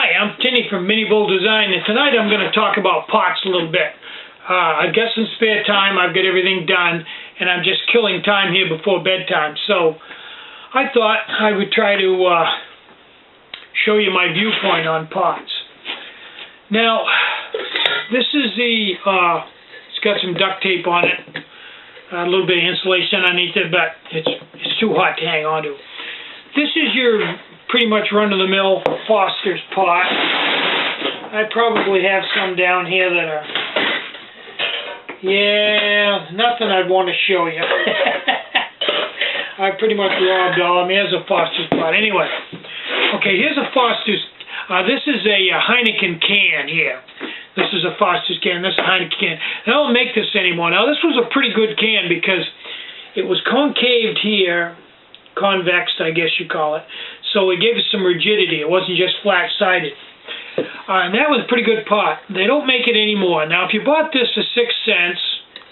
Hi, I'm Tinny from Mini Bull Design, and tonight I'm going to talk about pots a little bit. I've got some spare time, I've got everything done, and I'm just killing time here before bedtime. So I thought I would try to show you my viewpoint on pots. Now, this is the, it's got some duct tape on it, a little bit of insulation underneath it, but it's too hot to hang on to. This is your pretty much run-of-the-mill Foster's pot. I probably have some down here that are, yeah, nothing I'd want to show you. I pretty much robbed all of them. Here's a Foster's pot. Anyway, okay, here's a Foster's. This is a Heineken can here. This is a Foster's can. This is a Heineken can. They don't make this anymore. Now, this was a pretty good can because it was concaved here, convexed, I guess you call it. So it gave us some rigidity. It wasn't just flat-sided. And that was a pretty good pot. They don't make it anymore. Now, if you bought this for 6 cents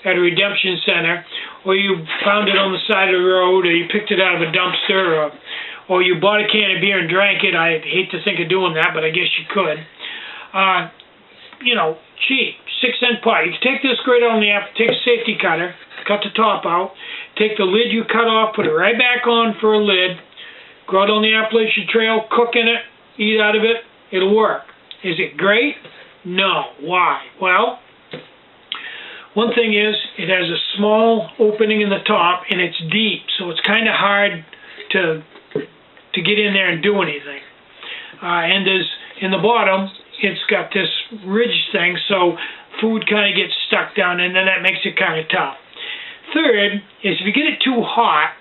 at a redemption center, or you found it on the side of the road, or you picked it out of a dumpster, or you bought a can of beer and drank it, I hate to think of doing that, but I guess you could. You know, cheap, 6-cent pot. You can take this right on the apple, take a safety cutter, cut the top out, take the lid you cut off, put it right back on for a lid, go out on the Appalachian Trail, cook in it, eat out of it, it'll work. Is it great? No. Why? Well, one thing is, it has a small opening in the top, and it's deep, so it's kind of hard to get in there and do anything. And there's, in the bottom, it's got this ridge thing, so food kind of gets stuck down, and then that makes it kind of tough. Third is if you get it too hot,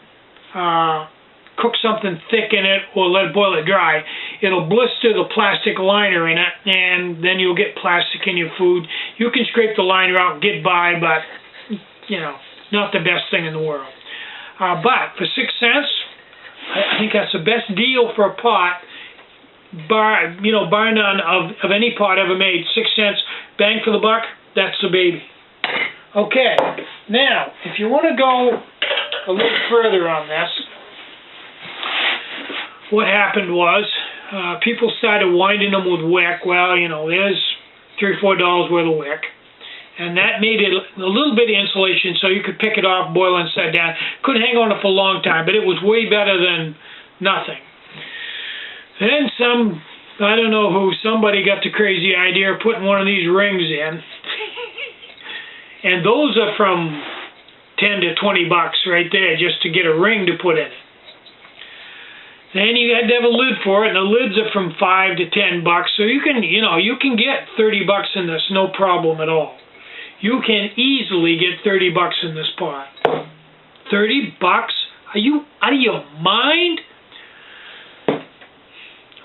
cook something thick in it or let it boil it dry, it'll blister the plastic liner in it, and then you'll get plastic in your food. You can scrape the liner out and get by, but, you know, not the best thing in the world. But for 6 cents, I think that's the best deal for a pot, bar none of any pot ever made. 6 cents, bang for the buck, that's the baby. Okay, now, if you want to go a little further on this, what happened was, people started winding them with wick. Well, you know, there's $3 or $4 worth of wick. And that made it a little bit of insulation so you could pick it off, boil it, and set it down. Couldn't hang on it for a long time, but it was way better than nothing. Then I don't know who, somebody got the crazy idea of putting one of these rings in. And those are from 10 to 20 bucks right there just to get a ring to put in it. Then you had to have a lid for it, and the lids are from 5 to 10 bucks. So you can, you can get 30 bucks in this, no problem at all. You can easily get 30 bucks in this pot. 30 bucks? Are you out of your mind?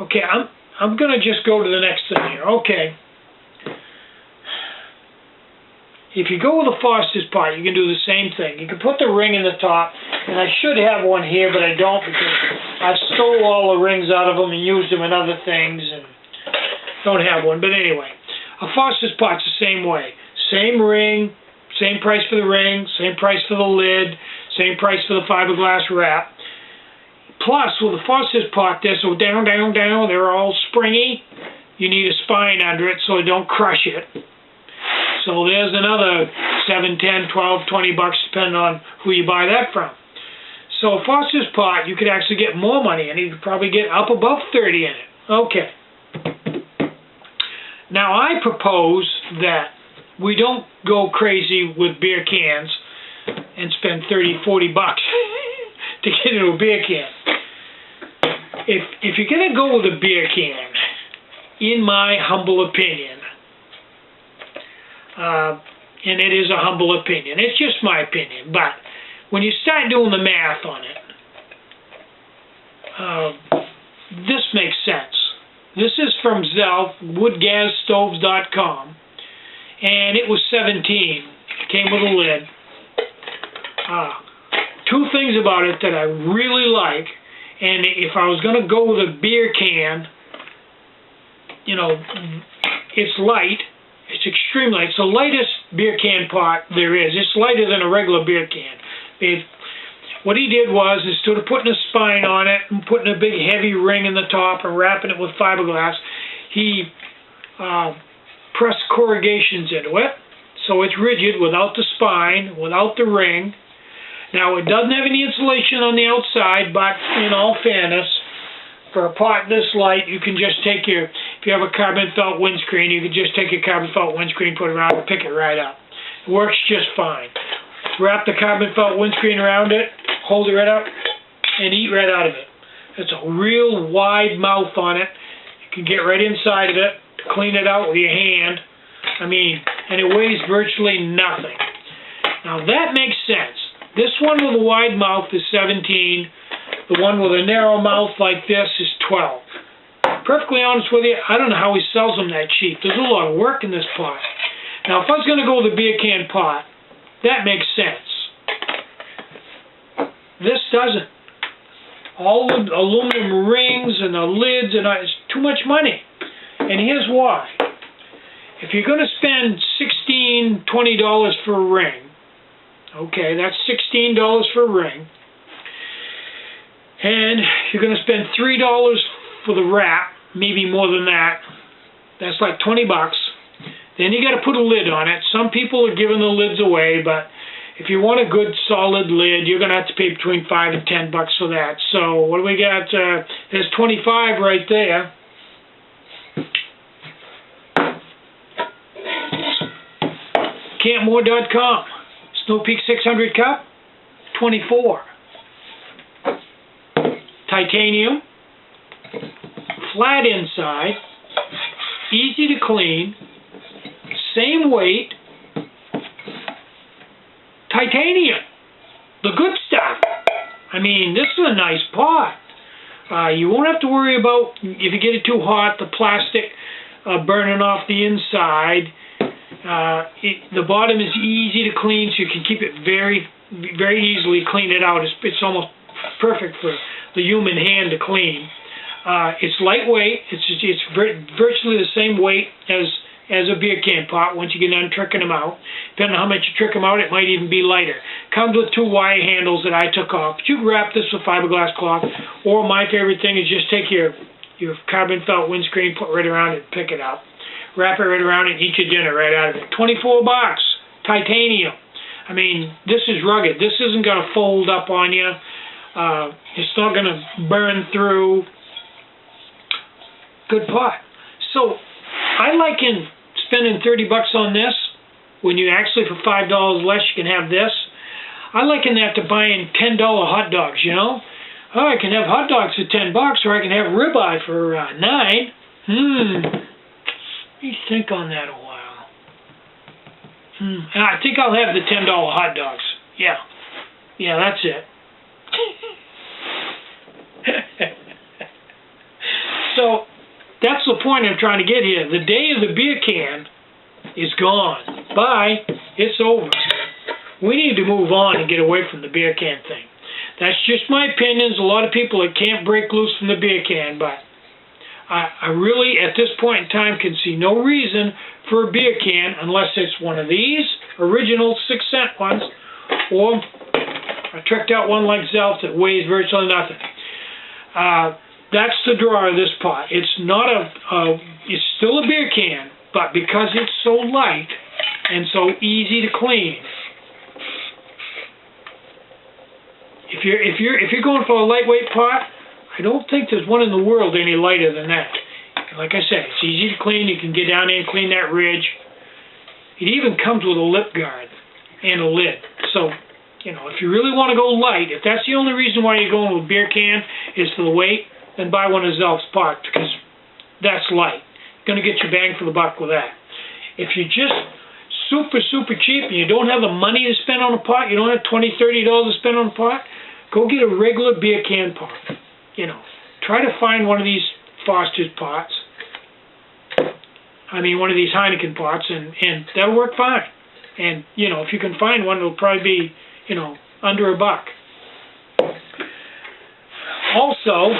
Okay, I'm gonna just go to the next thing here. Okay. If you go with a Foster's pot, you can do the same thing. You can put the ring in the top, and I should have one here, but I don't because I stole all the rings out of them and used them in other things, and don't have one. But anyway, a Foster's pot's the same way. Same ring, same price for the ring, same price for the lid, same price for the fiberglass wrap. Plus, with a Foster's pot, they're so down, they're all springy. You need a spine under it so it don't crush it. So there's another 7, 10, 12, 20 bucks, depending on who you buy that from. So Foster's pot, you could actually get more money, and you could probably get up above 30 in it. Okay. Now I propose that we don't go crazy with beer cans and spend 30, 40 bucks to get into a beer can. If you're going to go with a beer can, in my humble opinion, and it is a humble opinion. It's just my opinion. But when you start doing the math on it, this makes sense. This is from Zelf, woodgasstoves.com, and it was $17. It came with a lid. Two things about it that I really like, and if I was going to go with a beer can, it's light. It's extremely light. It's the lightest beer can pot there is. It's lighter than a regular beer can. What he did was, instead of putting a spine on it and putting a big heavy ring in the top and wrapping it with fiberglass, he pressed corrugations into it, so it's rigid without the spine, without the ring. Now, it doesn't have any insulation on the outside, but in all fairness, for a pot this light, you can just take your, if you have a carbon felt windscreen, you can just take your carbon felt windscreen, put it around, and pick it right up. It works just fine. Wrap the carbon felt windscreen around it, hold it right up, and eat right out of it. It's a real wide mouth on it. You can get right inside of it, clean it out with your hand. I mean, and it weighs virtually nothing. Now that makes sense. This one with a wide mouth is 17. The one with a narrow mouth like this is 12. Perfectly honest with you, I don't know how he sells them that cheap. There's a lot of work in this pot. Now, if I was going to go with a beer can pot, that makes sense. This doesn't. All the aluminum rings and the lids, and it's too much money. And here's why. If you're going to spend $16, $20 for a ring, okay, that's $16 for a ring, and you're going to spend $3 for the wrap, maybe more than that, that's like 20 bucks. Then you got to put a lid on it. Some people are giving the lids away, but if you want a good solid lid, you're going to have to pay between $5 and $10 for that. So what do we got? There's 25 right there. Campmore.com. Snow Peak 600 cup, 24. Titanium, flat inside, easy to clean, same weight, titanium, the good stuff. I mean, this is a nice pot. You won't have to worry about, if you get it too hot, the plastic burning off the inside. The bottom is easy to clean, so you can keep it very, very easily clean it out. It's almost perfect for the human hand to clean. It's lightweight. It's virtually the same weight as a beer can pot once you get done tricking them out. Depending on how much you trick them out, it might even be lighter. Comes with 2 wire handles that I took off. But you can wrap this with fiberglass cloth, or my favorite thing is just take your carbon felt windscreen, put it right around it, and pick it up. Wrap it right around it and eat your dinner right out of it. 24 bucks. Titanium. I mean, this is rugged. This isn't going to fold up on you. It's not going to burn through. Good pot. So, I liken spending 30 bucks on this when you actually, for $5 less, you can have this. I liken that to buying $10 hot dogs, you know? Oh, I can have hot dogs for 10 bucks, or I can have ribeye for 9. Let me think on that a while. I think I'll have the $10 hot dogs. Yeah. Yeah, that's it. So, that's the point I'm trying to get here. The day of the beer can is gone. Bye. It's over. We need to move on and get away from the beer can thing. That's just my opinions. A lot of people that can't break loose from the beer can, but I really, at this point in time, can see no reason for a beer can unless it's one of these original 6-cent ones, or a tricked out one like Zelf that weighs virtually nothing. That's the draw of this pot. It's not it's still a beer can, but because it's so light and so easy to clean, if you're going for a lightweight pot, I don't think there's one in the world any lighter than that. Like I said, it's easy to clean. You can get down there and clean that ridge. It even comes with a lip guard and a lid. So, you know, if you really want to go light, if that's the only reason why you're going with a beer can is for the weight, then buy one of Zelf's pots, because that's light. You're going to get your bang for the buck with that. If you're just super, super cheap and you don't have the money to spend on a pot, you don't have $20, $30 to spend on a pot, go get a regular beer can pot. You know, try to find one of these Foster's pots. I mean, one of these Heineken pots, and that'll work fine. And, you know, if you can find one, it'll probably be, you know, under $1. Also,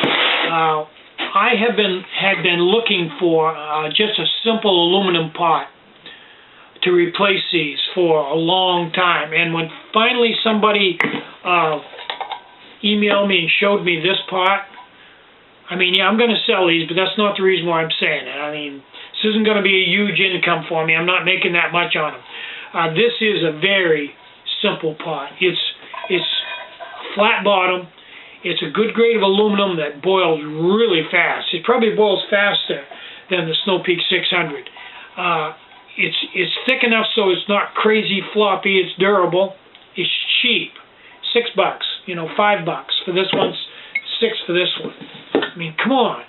I had been looking for just a simple aluminum pot to replace these for a long time. And when finally somebody emailed me and showed me this pot, I mean, yeah, I'm going to sell these, but that's not the reason why I'm saying it. I mean, this isn't going to be a huge income for me. I'm not making that much on them. This is a very simple pot. It's flat bottom. It's a good grade of aluminum that boils really fast. It probably boils faster than the Snow Peak 600. It's thick enough so it's not crazy floppy. It's durable. It's cheap. $6, you know, $5 for this one, $6 for this one. I mean, come on.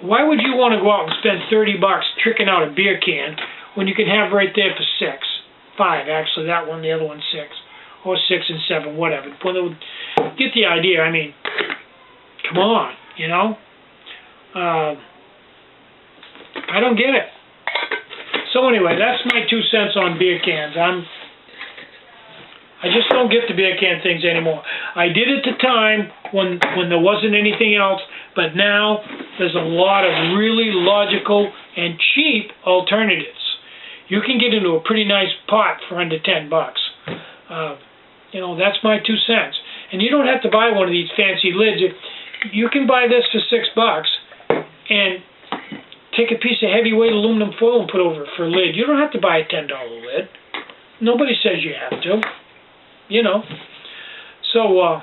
Why would you want to go out and spend $30 tricking out a beer can when you can have right there for $6? $5, actually. That one, the other one, $6. Or 6 and 7, whatever. Get the idea. I mean, come on, you know. I don't get it. So anyway, that's my 2 cents on beer cans. I just don't get the beer can things anymore. I did at the time when there wasn't anything else, but now there's a lot of really logical and cheap alternatives. You can get into a pretty nice pot for under $10. You know, that's my 2 cents. And you don't have to buy one of these fancy lids. You can buy this for $6 and take a piece of heavyweight aluminum foil and put over it for a lid. You don't have to buy a $10 lid. Nobody says you have to. You know. So, I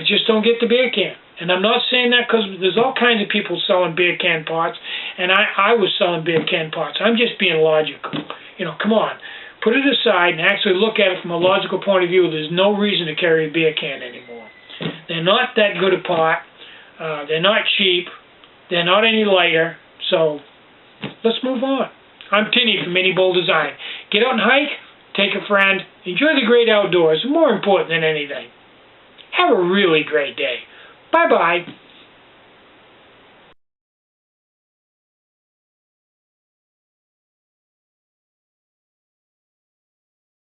just don't get the beer can. And I'm not saying that because there's all kinds of people selling beer can pots, and I was selling beer can pots. I'm just being logical. You know, come on. Put it aside and actually look at it from a logical point of view. There's no reason to carry a beer can anymore. They're not that good a pot. They're not cheap. They're not any lighter. So, let's move on. I'm Tinny from Mini Bowl Design. Get out and hike. Take a friend. Enjoy the great outdoors. More important than anything. Have a really great day. Bye-bye.